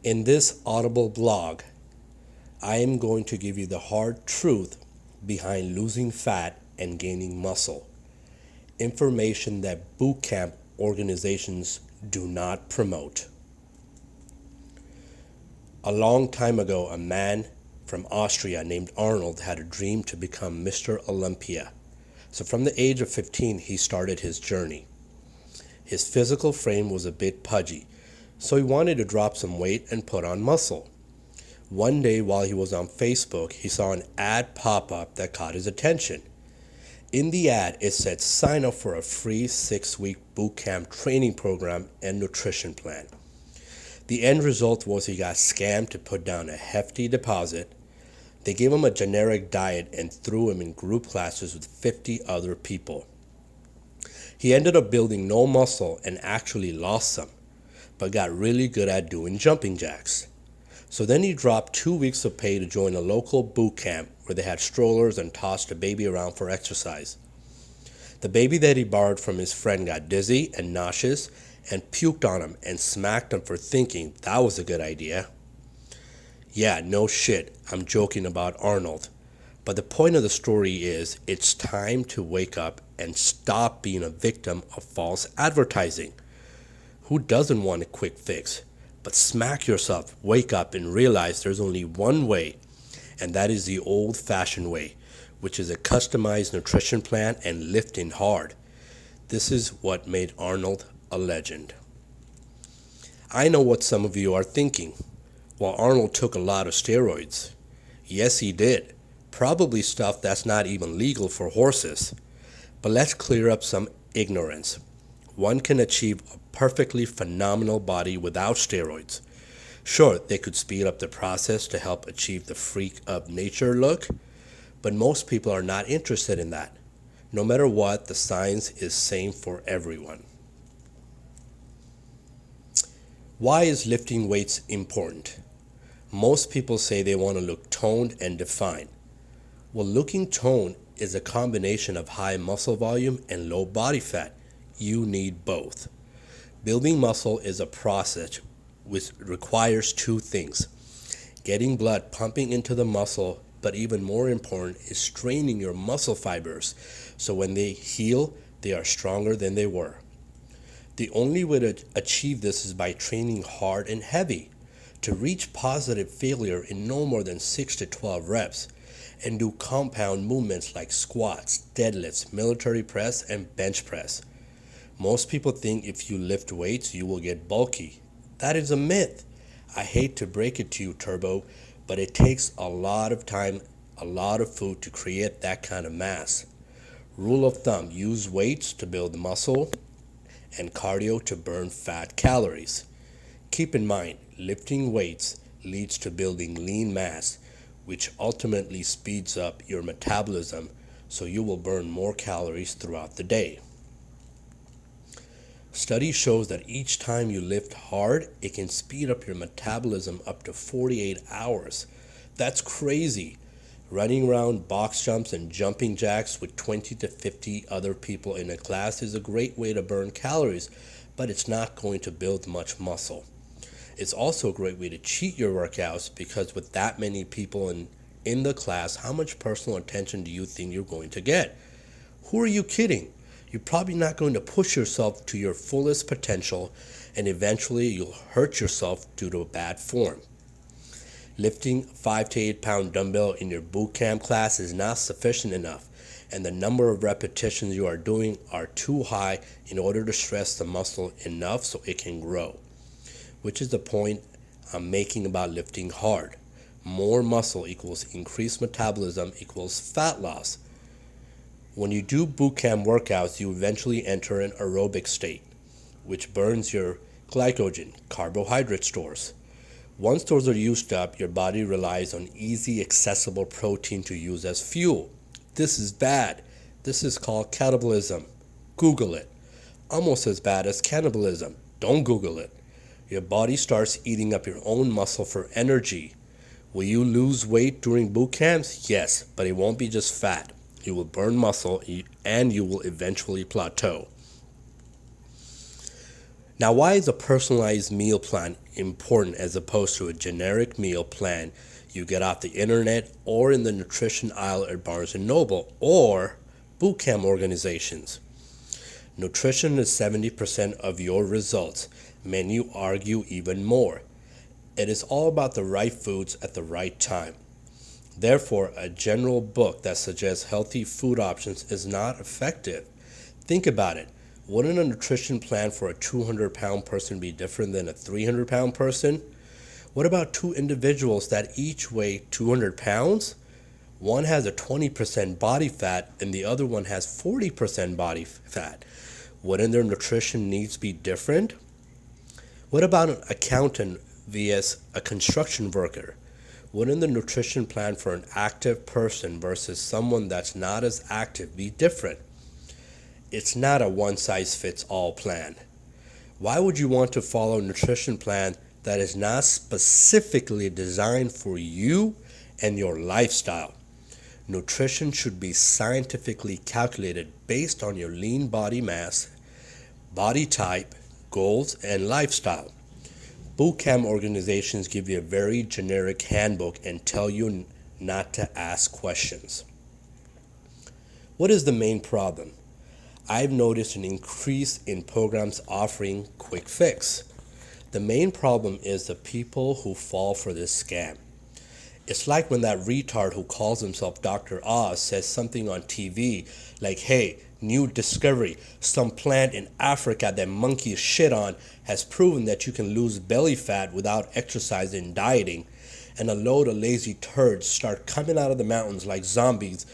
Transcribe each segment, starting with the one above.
In this Audible blog, I am going to give you the hard truth behind losing fat and gaining muscle. Information that boot camp organizations do not promote. A long time ago, a man from Austria named Arnold had a dream to become Mr. Olympia. So from the age of 15, he started his journey. His physical frame was a bit pudgy, so he wanted to drop some weight and put on muscle. One day while he was on Facebook, he saw an ad pop up that caught his attention. In the ad, it said sign up for a free 6-week boot camp training program and nutrition plan. The end result was he got scammed to put down a hefty deposit. They gave him a generic diet and threw him in group classes with 50 other people. He ended up building no muscle and actually lost some, but got really good at doing jumping jacks. So then he dropped 2 weeks of pay to join a local boot camp where they had strollers and tossed a baby around for exercise. The baby that he borrowed from his friend got dizzy and nauseous and puked on him and smacked him for thinking that was a good idea. Yeah, no shit, I'm joking about Arnold. But the point of the story is it's time to wake up and stop being a victim of false advertising. Who doesn't want a quick fix? But smack yourself, wake up, and realize there's only one way, and that is the old-fashioned way, which is a customized nutrition plan and lifting hard. This is what made Arnold a legend. I know what some of you are thinking. Well, Arnold took a lot of steroids. Yes, he did. Probably stuff that's not even legal for horses. But let's clear up some ignorance. One can achieve a perfectly phenomenal body without steroids. Sure, they could speed up the process to help achieve the freak of nature look, but most people are not interested in that. No matter what, the science is same for everyone. Why is lifting weights important? Most people say they want to look toned and defined. Well, looking toned is a combination of high muscle volume and low body fat. You need both. Building muscle is a process which requires two things: getting blood pumping into the muscle, but even more important is straining your muscle fibers so when they heal, they are stronger than they were. The only way to achieve this is by training hard and heavy, to reach positive failure in no more than 6 to 12 reps, and do compound movements like squats, deadlifts, military press, and bench press. Most people think if you lift weights, you will get bulky. That is a myth. I hate to break it to you, Turbo, but it takes a lot of time, a lot of food to create that kind of mass. Rule of thumb, use weights to build muscle and cardio to burn fat calories. Keep in mind, lifting weights leads to building lean mass, which ultimately speeds up your metabolism so you will burn more calories throughout the day. Study shows that each time you lift hard, it can speed up your metabolism up to 48 hours. That's crazy. Running around box jumps and jumping jacks with 20 to 50 other people in a class is a great way to burn calories, but it's not going to build much muscle. It's also a great way to cheat your workouts because with that many people in the class, how much personal attention do you think you're going to get? Who are you kidding? You're probably not going to push yourself to your fullest potential, and eventually you'll hurt yourself due to bad form. Lifting a 5 to 8 pound dumbbell in your boot camp class is not sufficient enough, and the number of repetitions you are doing are too high in order to stress the muscle enough so it can grow, which is the point I'm making about lifting hard. More muscle equals increased metabolism equals fat loss. When you do boot camp workouts, you eventually enter an aerobic state, which burns your glycogen, carbohydrate stores. Once those are used up, your body relies on easy accessible protein to use as fuel. This is bad. This is called catabolism. Google it. Almost as bad as cannibalism. Don't Google it. Your body starts eating up your own muscle for energy. Will you lose weight during boot camps? Yes, but it won't be just fat. You will burn muscle and you will eventually plateau. Now, why is a personalized meal plan important as opposed to a generic meal plan you get off the internet or in the nutrition aisle at Barnes & Noble or boot camp organizations? Nutrition is 70% of your results. Many argue even more. It is all about the right foods at the right time. Therefore, a general book that suggests healthy food options is not effective. Think about it. Wouldn't a nutrition plan for a 200-pound person be different than a 300-pound person? What about two individuals that each weigh 200 pounds? One has a 20% body fat and the other one has 40% body fat. Wouldn't their nutrition needs be different? What about an accountant vs a construction worker? Wouldn't the nutrition plan for an active person versus someone that's not as active be different? It's not a one-size-fits-all plan. Why would you want to follow a nutrition plan that is not specifically designed for you and your lifestyle? Nutrition should be scientifically calculated based on your lean body mass, body type, goals, and lifestyle. Boot camp organizations give you a very generic handbook and tell you not to ask questions. What is the main problem? I've noticed an increase in programs offering quick fix. The main problem is the people who fall for this scam. It's like when that retard who calls himself Dr. Oz says something on TV like, hey, new discovery, some plant in Africa that monkeys shit on has proven that you can lose belly fat without exercising and dieting, and a load of lazy turds start coming out of the mountains like zombies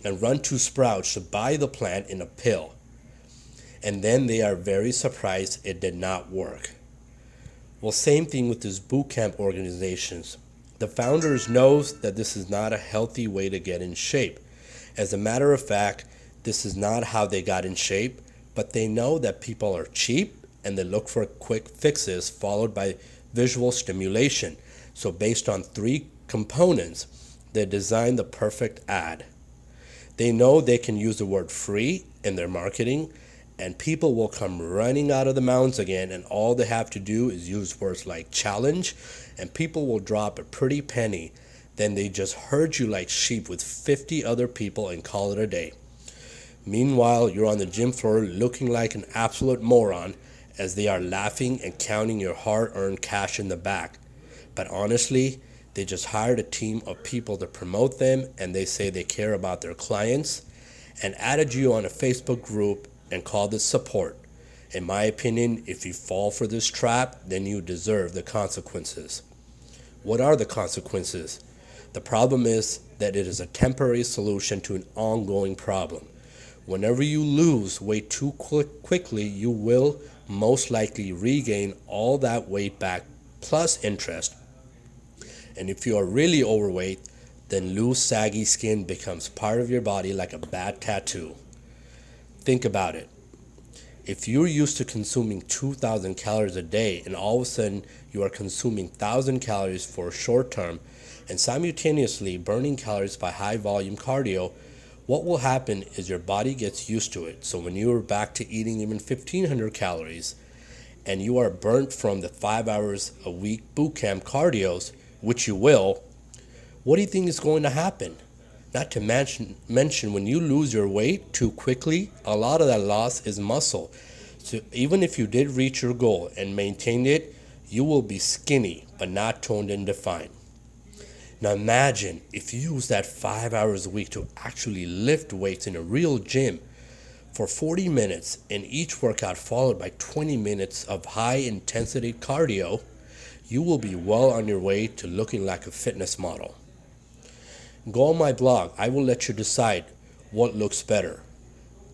and run to Sprouts to buy the plant in a pill. And then they are very surprised it did not work. Well, same thing with these boot camp organizations. The founders knows that this is not a healthy way to get in shape. As a matter of fact, this is not how they got in shape, but they know that people are cheap and they look for quick fixes followed by visual stimulation. So based on 3 components, they design the perfect ad. They know they can use the word free in their marketing, and people will come running out of the mountains again, and all they have to do is use words like challenge, and people will drop a pretty penny. Then they just herd you like sheep with 50 other people and call it a day. Meanwhile, you're on the gym floor looking like an absolute moron as they are laughing and counting your hard-earned cash in the back. But honestly, they just hired a team of people to promote them, and they say they care about their clients, and added you on a Facebook group and called it support. In my opinion, if you fall for this trap, then you deserve the consequences. What are the consequences? The problem is that it is a temporary solution to an ongoing problem. Whenever you lose weight too quickly, you will most likely regain all that weight back plus interest. And if you are really overweight, then loose, saggy skin becomes part of your body like a bad tattoo. Think about it. If you're used to consuming 2,000 calories a day and all of a sudden you are consuming 1,000 calories for a short term and simultaneously burning calories by high volume cardio, what will happen is your body gets used to it. So when you are back to eating even 1,500 calories and you are burnt from the 5 hours a week boot camp cardios, which you will, what do you think is going to happen? Not to mention when you lose your weight too quickly, a lot of that loss is muscle. So even if you did reach your goal and maintained it, you will be skinny but not toned and defined. Now imagine if you use that 5 hours a week to actually lift weights in a real gym for 40 minutes and each workout followed by 20 minutes of high intensity cardio, you will be well on your way to looking like a fitness model. Go on my blog. I will let you decide what looks better.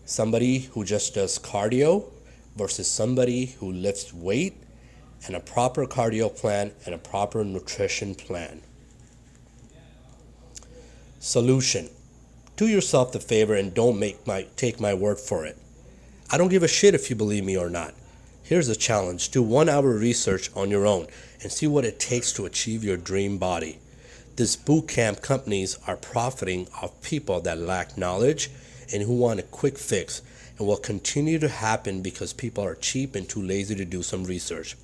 Somebody who just does cardio versus somebody who lifts weight and a proper cardio plan and a proper nutrition plan. Solution. Do yourself the favor and don't take my word for it. I don't give a shit if you believe me or not. Here's a challenge. Do 1 hour research on your own and see what it takes to achieve your dream body. These boot camp companies are profiting off people that lack knowledge and who want a quick fix. and will continue to happen because people are cheap and too lazy to do some research.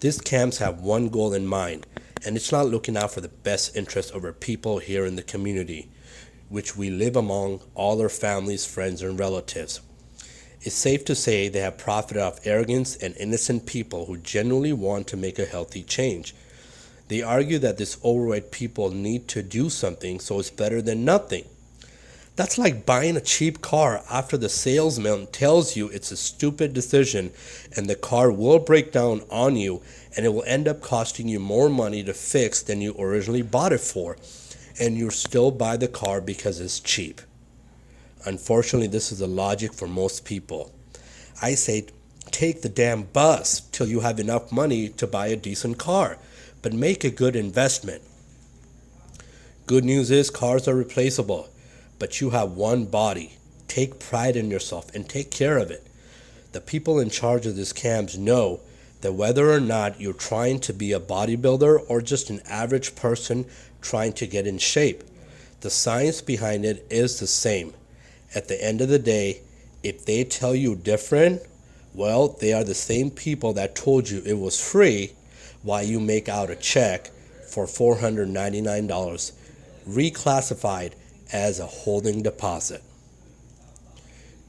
These camps have one goal in mind, and it's not looking out for the best interest of our people here in the community, which we live among all our families, friends, and relatives. It's safe to say they have profited off arrogance and innocent people who genuinely want to make a healthy change. They argue that these overweight people need to do something, so it's better than nothing. That's like buying a cheap car after the salesman tells you it's a stupid decision and the car will break down on you and it will end up costing you more money to fix than you originally bought it for, and you still buy the car because it's cheap. Unfortunately, this is the logic for most people. I say, take the damn bus till you have enough money to buy a decent car, but make a good investment. Good news is cars are replaceable, but you have one body. Take pride in yourself and take care of it. The people in charge of these camps know that whether or not you're trying to be a bodybuilder or just an average person trying to get in shape, the science behind it is the same. At the end of the day, if they tell you different, well, they are the same people that told you it was free while you make out a check for $499 reclassified as a holding deposit.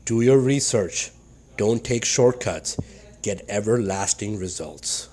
Do your research. Don't take shortcuts. Get everlasting results.